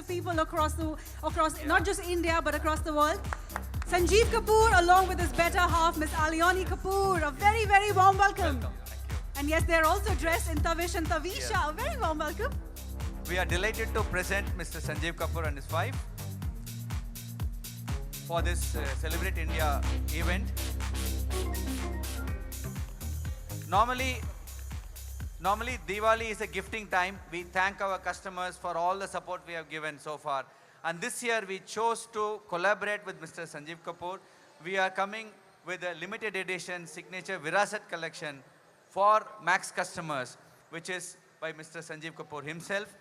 people across not just India but across the world. Sanjeev Kapoor, along with his better half, Miss Aliani Kapoor. A very, very warm welcome. Welcome. Thank you. And yes, they're also dressed in Tavish and Tavisha. Yes. A very warm welcome. We are delighted to present Mr. Sanjeev Kapoor and his wife for this Celebrate India event. Normally Diwali is a gifting time. We thank our customers for all the support we have given so far. And this year we chose to collaborate with Mr. Sanjeev Kapoor. We are coming with a limited edition signature Virasat collection for Max customers, which is by Mr. Sanjeev Kapoor himself.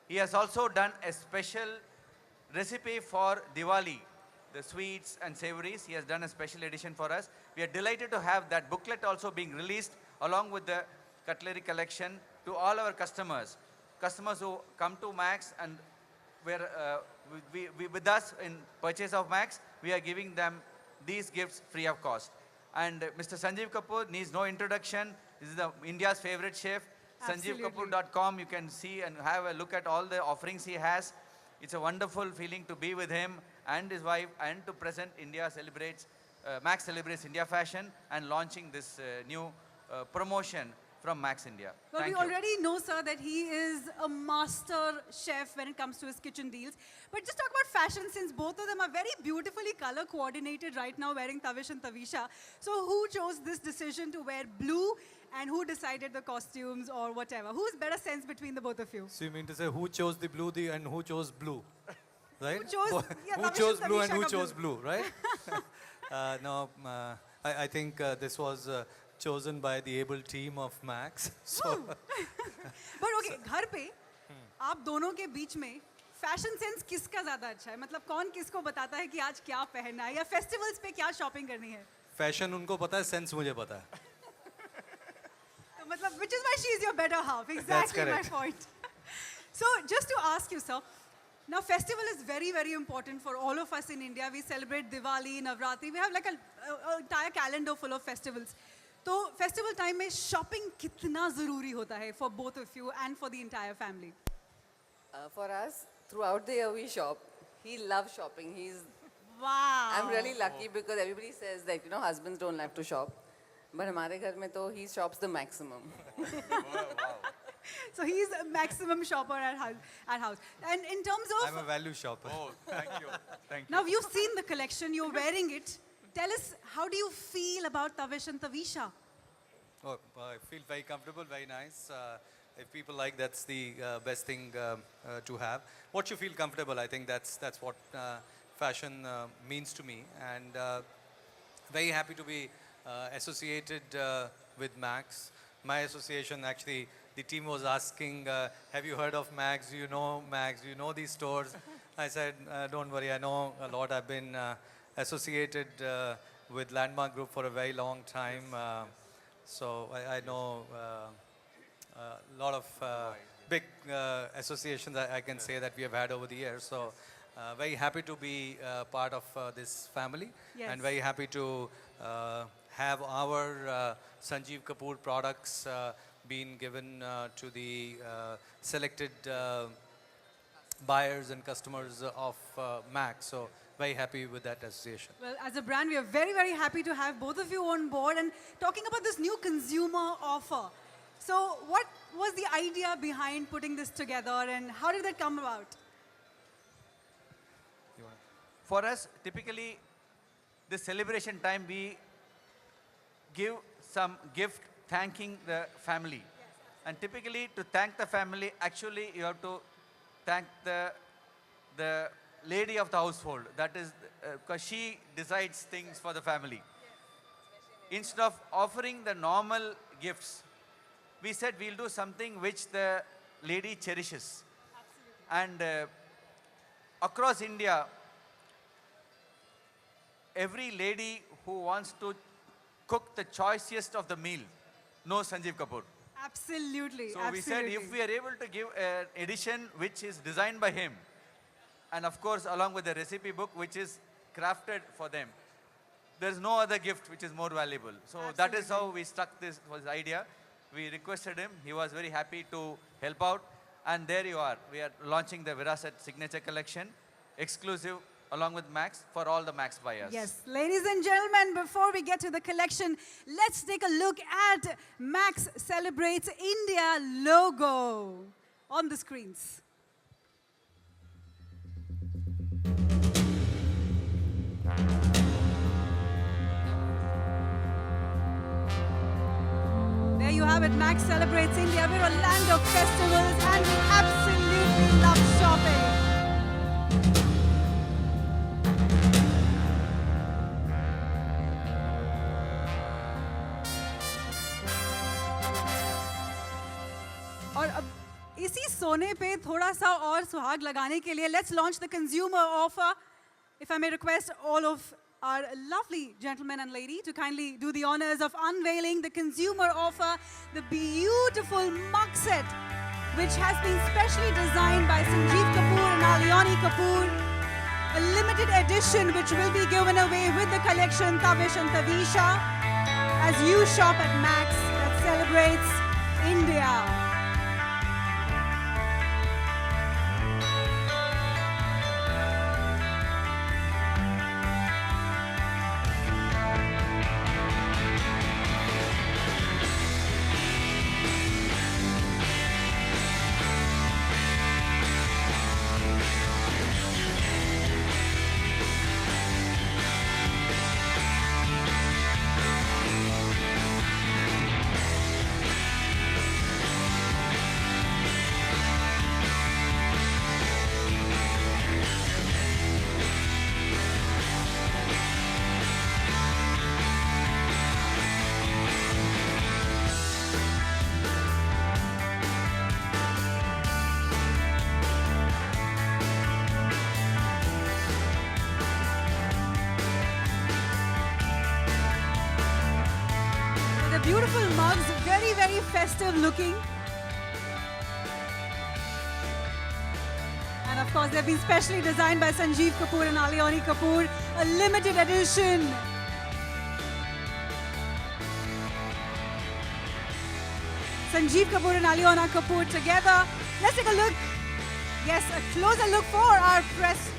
He has also done a special recipe for Diwali, the sweets and savories. He has done a special edition for us. We are delighted to have that booklet also being released along with the cutlery collection to all our customers. Customers who come to Max and with us in purchase of Max, we are giving them these gifts free of cost. And Mr. Sanjeev Kapoor needs no introduction. This is India's favorite chef. Absolutely. SanjeevKapoor.com, you can see and have a look at all the offerings he has. It's a wonderful feeling to be with him and his wife and to present Max Celebrates India Fashion and launching this new promotion from Max India. Well, Thank we you. already know, sir, that he is a master chef when it comes to his kitchen deals. But just talk about fashion, since both of them are very beautifully color coordinated right now, wearing Tavish and Tavisha. So who chose this decision to wear blue, and who decided the costumes or whatever? Who's better sense between the both of you? So you mean to say who chose the blue and who chose blue, right? Who chose- yeah, who Tavish chose and blue and Tavisha who ka chose blue. blue, right? I think this was chosen by the able team of Max. So But okay, घर पे आप दोनों के बीच में fashion sense किसका ज्यादा अच्छा है? मतलब कौन किसको बताता है कि आज क्या पहनना है या फेस्टिवल्स पे क्या शॉपिंग करनी है? फैशन उनको पता है, सेंस मुझे पता है. तो मतलब which is why she is your better half. Exactly my correct. point. So just to ask you, sir, now festival is very, very important for all of us in India. We celebrate Diwali, Navratri. We have like a entire calendar full of festivals. तो festival time में shopping कितना ज़रूरी होता है for both of you and for the entire family? For us, throughout the year we shop. He loves shopping. Wow. I'm really lucky because everybody says that, husbands don't like to shop. But हमारे घर में तो he shops the maximum. So he's a maximum shopper at house. And in terms of... I'm a value shopper. Oh, thank you. Thank you. Now you've seen the collection, you're wearing it. Tell us, how do you feel about Tavish and Tavisha? Oh, I feel very comfortable, very nice. If people like, that's the best thing to have. What you feel comfortable, I think that's what fashion means to me. And very happy to be associated with Max. My association, actually, the team was asking, have you heard of Max? Do you know Max? Do you know these stores? I said, don't worry, I know a lot. I've been associated with Landmark Group for a very long time. So I know a lot of big associations I can say that we have had over the years. So very happy to be part of this family. Yes. And very happy to have our Sanjeev Kapoor products being given to the selected buyers and customers of Max. So very happy with that association. Well, as a brand, we are very, very happy to have both of you on board. And talking about this new consumer offer. So what was the idea behind putting this together and how did that come about? For us, typically, this celebration time, we give some gift thanking the family. And typically, to thank the family, actually, you have to thank the lady of the household. That is, because she decides things for the family. Instead of offering the normal gifts, we said we'll do something which the lady cherishes. And across India, every lady who wants to cook the choicest of the meal knows Sanjeev Kapoor. Absolutely. So we said if we are able to give an edition which is designed by him, and of course along with the recipe book which is crafted for them, there's no other gift which is more valuable. So that is how we struck this was idea. We requested him. He was very happy to help out. And there you are. We are launching the Virasat Signature Collection, exclusive along with Max for all the Max buyers. Yes, ladies and gentlemen, before we get to the collection, let's take a look at Max Celebrates India logo on the screens. There you have it, Max Celebrates India. We're a land of festivals and we absolutely love shopping. और अब इसी सोने पे थोड़ा सा और सुहाग लगाने के लिए let's launch the consumer offer. If I may request all of our lovely gentlemen and lady to kindly do the honors of unveiling the consumer offer, the beautiful mug set, which has been specially designed by Sanjeev Kapoor and Aliani Kapoor. A limited edition which will be given away with the collection Tavish and Tavisha as you shop at Max that celebrates India. The beautiful mugs, very, very festive looking. And of course, they've been specially designed by Sanjeev Kapoor and Aliani Kapoor, a limited edition. Sanjeev Kapoor and Aliana Kapoor together. Let's take a look. Yes, a closer look for our press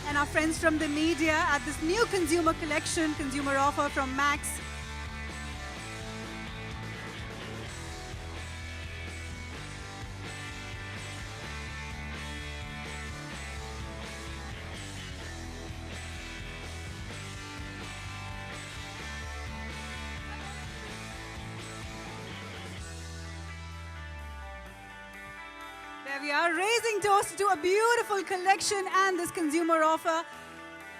and our friends from the media at this new consumer collection, consumer offer from Max. There we are, raising toast to a beautiful collection and this consumer offer.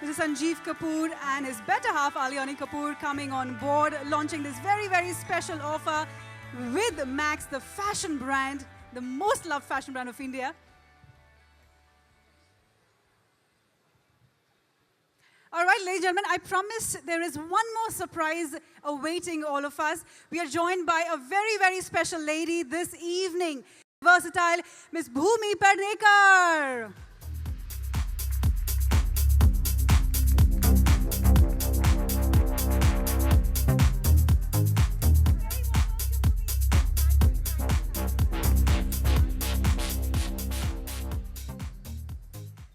Mr. Sanjeev Kapoor and his better half, Aliani Kapoor, coming on board, launching this very, very special offer with Max, the fashion brand, the most loved fashion brand of India. All right, ladies and gentlemen, I promise there is one more surprise awaiting all of us. We are joined by a very, very special lady this evening. Versatile Miss Bhumi Pernekar.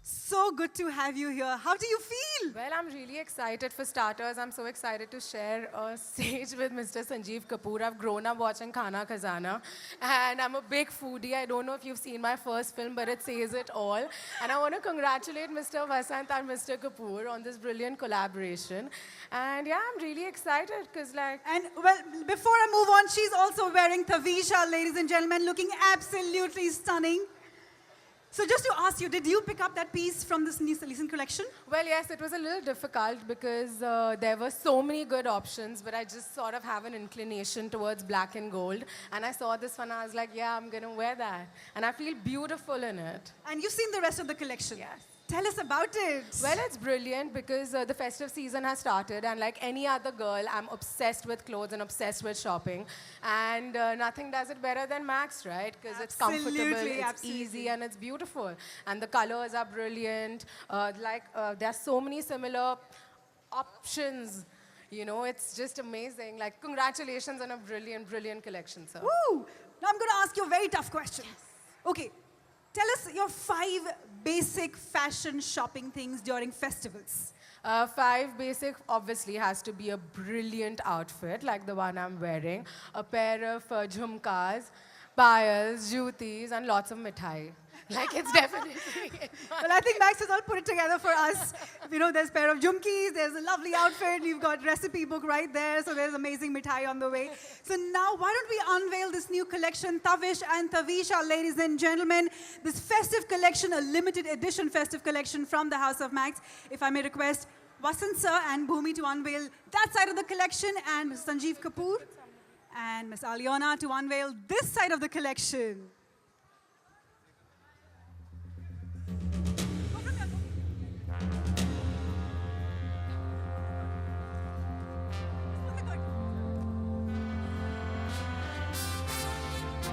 So good to have you here. How do you feel? Well, I'm really excited for starters. I'm so excited to share a stage with Mr. Sanjeev Kapoor. I've grown up watching Khana Khazana and I'm a big foodie. I don't know if you've seen my first film, but it says it all. And I want to congratulate Mr. Vasant and Mr. Kapoor on this brilliant collaboration. And yeah, I'm really excited because And well, before I move on, she's also wearing Tavisha, ladies and gentlemen, looking absolutely stunning. So just to ask you, did you pick up that piece from this new recent collection? Well, yes, it was a little difficult because there were so many good options, but I just sort of have an inclination towards black and gold. And I saw this one, I was like, yeah, I'm going to wear that. And I feel beautiful in it. And you've seen the rest of the collection. Yes. Tell us about it. Well, it's brilliant because the festive season has started, and like any other girl, I'm obsessed with clothes and obsessed with shopping. And nothing does it better than Max, right? Because it's comfortable, it's Absolutely. easy, and it's beautiful. And the colors are brilliant. There are so many similar options. You know, it's just amazing. Like, congratulations on a brilliant, brilliant collection, sir. Woo! Now I'm going to ask you a very tough question. Okay, Tell us your 5 basic fashion shopping things during festivals. 5 basic obviously has to be a brilliant outfit like the one I'm wearing, a pair of jhumkas, payals, jutis, and lots of mithai. Like it's definitely. Well, I think Max has all put it together for us. You know, there's a pair of jumkis, there's a lovely outfit, you've got recipe book right there, so there's amazing mithai on the way. So now, why don't we unveil this new collection, Tavish and Tavisha, ladies and gentlemen. This festive collection, a limited edition festive collection from the House of Max. If I may request Vasant sir and Bhumi to unveil that side of the collection, and Mr. Sanjeev Kapoor and Ms. Aliona to unveil this side of the collection.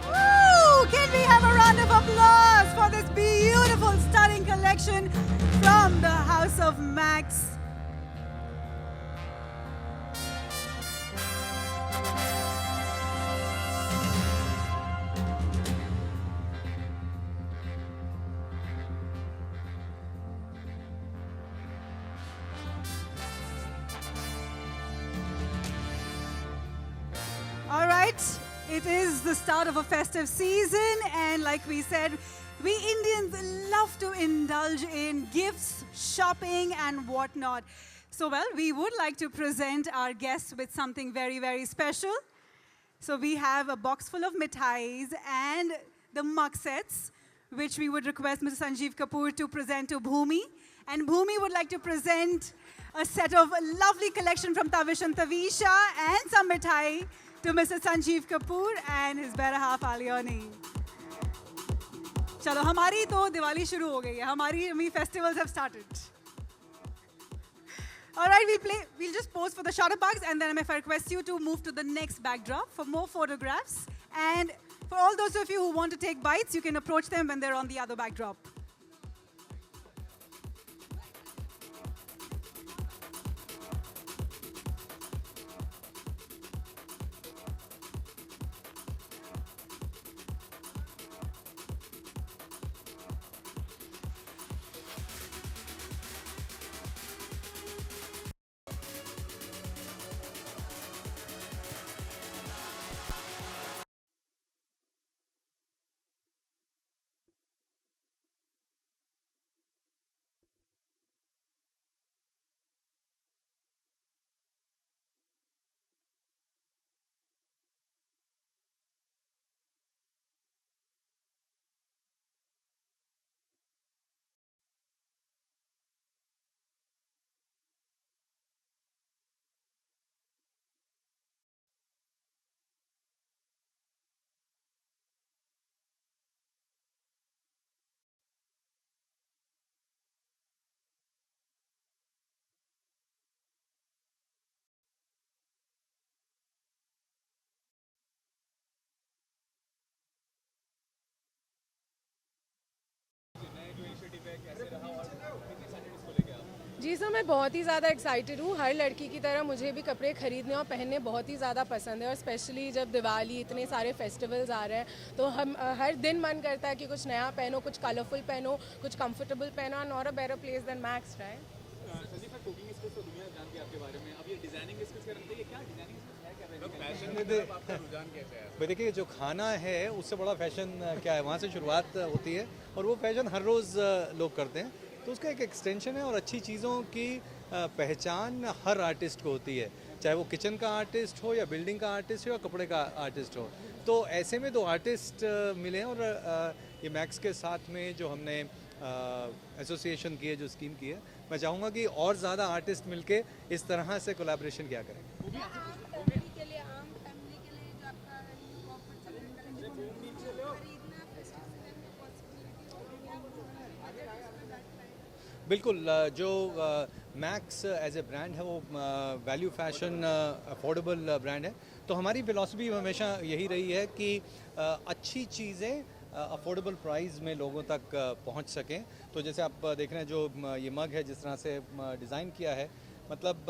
Woo! Can we have a round of applause for this beautiful, stunning collection from the House of Max? All right, it is the start of a festive season, and like we said, we Indians love to indulge in gifts, shopping, and whatnot. So, well, we would like to present our guests with something very, very special. So, we have a box full of mithais and the mug sets, which we would request Mr. Sanjeev Kapoor to present to Bhumi. And Bhumi would like to present a set of lovely collection from Tavish and Tavisha and some mithai to Mr. Sanjeev Kapoor and his better half Alioni. चलो हमारी तो दिवाली शुरू हो गई है. हमारी festivals have started. All right, we'll just pose for the shutter bugs, and then if I request you to move to the next backdrop for more photographs. And for all those of you who want to take bites, you can approach them when they're on the other backdrop. जी sir, मैं बहुत ही ज़्यादा excited हूँ. हर लड़की की तरह मुझे भी कपड़े खरीदने और पहनने बहुत ही ज़्यादा पसंद है, और स्पेशली जब दिवाली इतने सारे फेस्टिवल्स आ रहे हैं तो हम हर दिन मन करता है कि कुछ नया पहनो, कुछ कलरफुल पहनो, कुछ कंफर्टेबल पहनो. And not a better place than Max, right? Sanjeev sir, cooking skills तो दुनिया जानती है आपके बारे में. अब ये डिजाइनिंग स्किल्स करने के लिए क्या डिजाइनिंग स्किल्स है, क्या फैशन में आपका रुझान कैसा है? भाई देखिए, जो खाना है उससे बड़ा फैशन क्या है, वहाँ से शुरुआत होती है, और वो फैशन हर रोज़ लोग करते हैं, तो उसका एक एक्सटेंशन है. और अच्छी चीज़ों की पहचान हर आर्टिस्ट को होती है, चाहे वो किचन का आर्टिस्ट हो या बिल्डिंग का आर्टिस्ट हो या कपड़े का आर्टिस्ट हो. तो ऐसे में 2 आर्टिस्ट मिले हैं, और ये मैक्स के साथ में जो हमने एसोसिएशन की है, जो स्कीम की है, मैं चाहूँगा कि और ज़्यादा आर्टिस्ट मिलके इस तरह से कोलैबोरेशन किया करें. बिल्कुल, जो मैक्स एज ए ब्रांड है वो वैल्यू फैशन अफोर्डेबल ब्रांड है. तो हमारी फ़िलॉसफी हमेशा यही रही है कि अच्छी चीज़ें अफोर्डेबल प्राइस में लोगों तक पहुंच सकें. तो जैसे आप देख रहे हैं, जो ये मग है जिस तरह से डिज़ाइन किया है, मतलब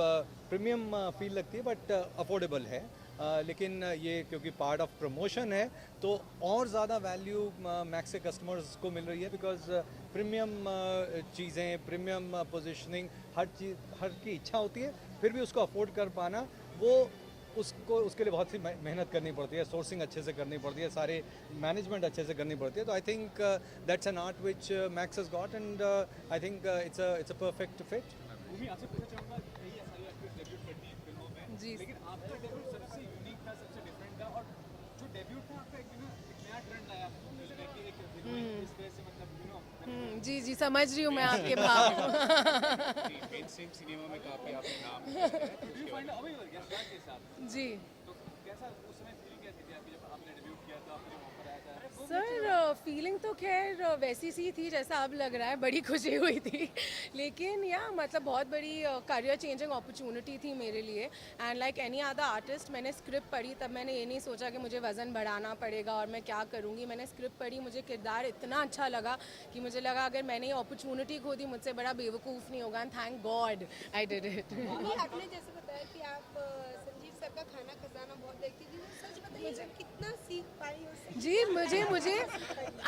प्रीमियम फील लगती है, बट अफोर्डेबल है. लेकिन ये क्योंकि पार्ट ऑफ प्रमोशन है तो और ज़्यादा वैल्यू मैक्स के कस्टमर्स को मिल रही है, बिकॉज प्रीमियम चीज़ें, प्रीमियम पोजीशनिंग, हर की इच्छा होती है, फिर भी उसको अफोर्ड कर पाना, वो उसके लिए बहुत सी मेहनत करनी पड़ती है, सोर्सिंग अच्छे से करनी पड़ती है, सारे मैनेजमेंट अच्छे से करनी पड़ती है. तो I think that's an art which Max has got, and I think it's a perfect fit. Bhumi आपसे पूछना चाहूँगा, कई सारी एक्ट्रेस डेब्यूट करती हैं फिल्मों में, जी. लेकिन आपका डेब्यूट सबसे यूनिक था, सबसे डिफरेंट था, और जो डेब्यूट था आपका एक नया ट्रेंड लाया म्यूजिक में कि एक इस तरह से मतलब जी जी, समझ रही हूँ मैं आपके भाव. मेन स्ट्रीम सिनेमा में काफ़ी आपने नाम किया है. डू यू फाइंड अभी हो गया स्टार्ट के साथ, जी तो कैसा उस समय फीलिंग कैसी थी आपकी जब आपने डेब्यूट किया था, आपने ऑफर आया था? सर, फीलिंग तो खैर वैसी सी थी जैसा अब लग रहा है, बड़ी खुशी हुई थी, लेकिन या मतलब बहुत बड़ी करियर चेंजिंग अपॉर्चुनिटी थी मेरे लिए. And like any other artist, मैंने स्क्रिप्ट पढ़ी, तब मैंने ये नहीं सोचा कि मुझे वज़न बढ़ाना पड़ेगा और मैं क्या करूँगी. मैंने स्क्रिप्ट पढ़ी, मुझे किरदार इतना अच्छा लगा कि मुझे लगा अगर मैंने ये अपॉर्चुनिटी खो दी, मुझसे बड़ा बेवकूफ़ नहीं होगा. And thank God I did it. आपने जैसे बताया कि आप संजीव सर का खाना खजाना बहुत देखती थी, सच बताइए कितना सीख पाई उससे? जी, मुझे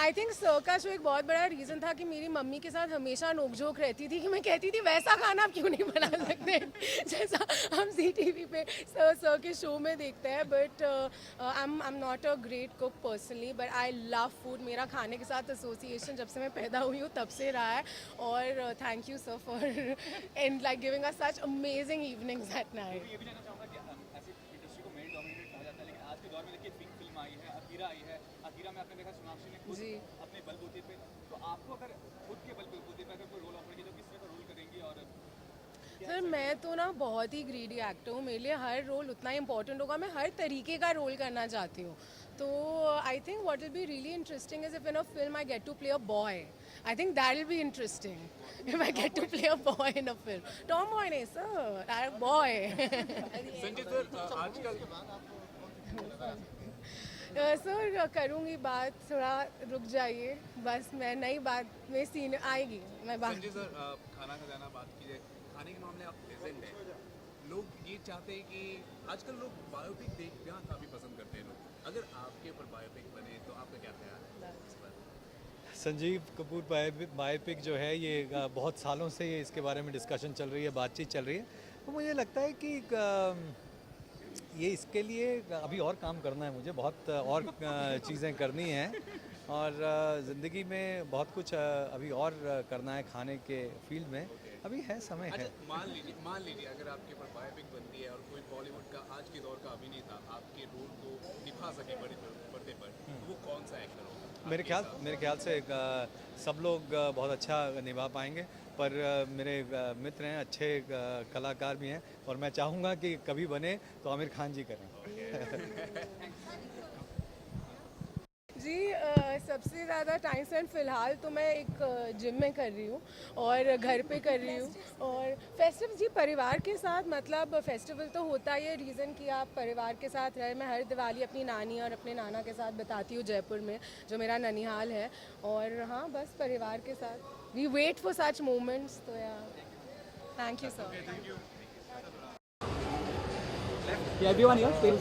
आई थिंक सर का शो एक बहुत बड़ा रीज़न था कि मेरी मम्मी के साथ हमेशा नोकझोंक रहती थी कि मैं कहती थी वैसा खाना आप क्यों नहीं बना सकते जैसा हम CTV पे सर के शो में देखते हैं. But I am not a great cook personally, but I love food. मेरा खाने के साथ एसोसिएशन जब से मैं पैदा हुई हूँ तब से रहा है. और thank you sir for and like giving us such amazing evenings at night. ये भी जानना चाहूँगा कि ऐसी इंडस्ट्री को मेल डोमिनेटेड कहा जाता है, लेकिन आज के दौर में देखिए पिंक फिल्म आई है, अकीरा आई है. अकीरा में आपने देखा सोनाक्षी ने खुद जी. अपने बलबूते पे, तो आपको अगर खुद के बलबूते पे अगर कोई रोल ऑफर किया तो किस तरह का रोल करेंगी? और सर, मैं तो ना बहुत ही ग्रीडी एक्टर हूँ, मेरे लिए हर रोल उतना ही इंपॉर्टेंट होगा. मैं हर तरीके का रोल करना चाहती हूँ. तो I think what will be really interesting is if in a film I get to play a boy. I think that will be interesting if I get to play a boy in a film. Tomboy नहीं sir, boy. Sanjay sir, आजकल sir, करूँगी बात, थोड़ा रुक जाइए बस. मैं नई बात में सीन आएगी, मैं बात. संजय सर, खाना खजाना बात कीजिए, खाने के मामले आप लेजेंड हैं. लोग ये चाहते हैं कि आजकल लोग बायोपिक देखना काफ़ी पसंद करते हैं. लोग अगर आपके ऊपर बायोपिक बने तो आपका क्या ख्याल है इस पर? संजीव कपूर बायोपिक जो है ये बहुत सालों से ये इसके बारे में डिस्कशन चल रही है, बातचीत चल रही है. तो मुझे लगता है कि ये इसके लिए अभी और काम करना है, मुझे बहुत और चीज़ें करनी हैं, और ज़िंदगी में बहुत कुछ अभी और करना है खाने के फील्ड में. अभी है, समय है. मान लीजिए अगर आपके ऊपर बायोपिक बनती है और कोई बॉलीवुड का आज के दौर का अभिनेता आपके रोल को निभा सके बड़े पर्दे पर, तो वो कौन सा एक्टर होगा? मेरे ख्याल से सब लोग बहुत अच्छा निभा पाएंगे, पर मेरे मित्र हैं, अच्छे कलाकार भी हैं, और मैं चाहूँगा कि कभी बने तो आमिर खान जी करें. जी, सबसे ज़्यादा टाइम स्पेंड फ़िलहाल तो मैं एक जिम में कर रही हूँ और घर पे कर रही हूँ. और फेस्टिवल जी परिवार के साथ, मतलब फेस्टिवल तो होता ही है रीज़न कि आप परिवार के साथ रहे. मैं हर दिवाली अपनी नानी और अपने नाना के साथ बिताती हूँ जयपुर में, जो मेरा ननिहाल है. और हाँ, बस परिवार के साथ. We wait for such moments. तो yeah thank you sir. Yeah, everyone here, stay.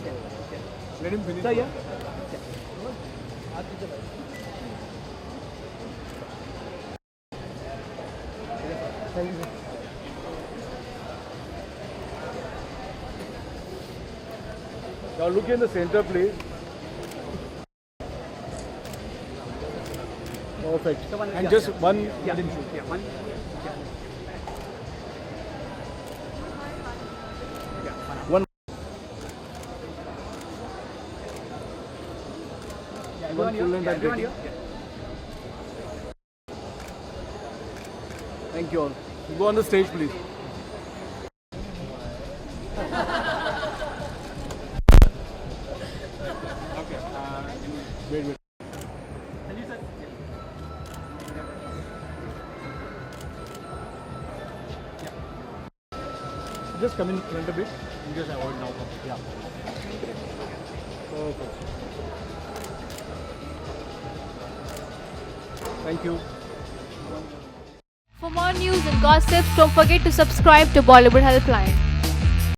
Let him finish. Sir, yeah. Now look in the center, please. Perfect. And just one. Yeah, one. One. Everyone here. Thank you all. Go on the stage, please. Okay. Wait. Sanjay sir. Just come in front a bit. You just avoid now. Yeah. Perfect. Thank you. For more news and gossips, don't forget to subscribe to Bollywood Helpline.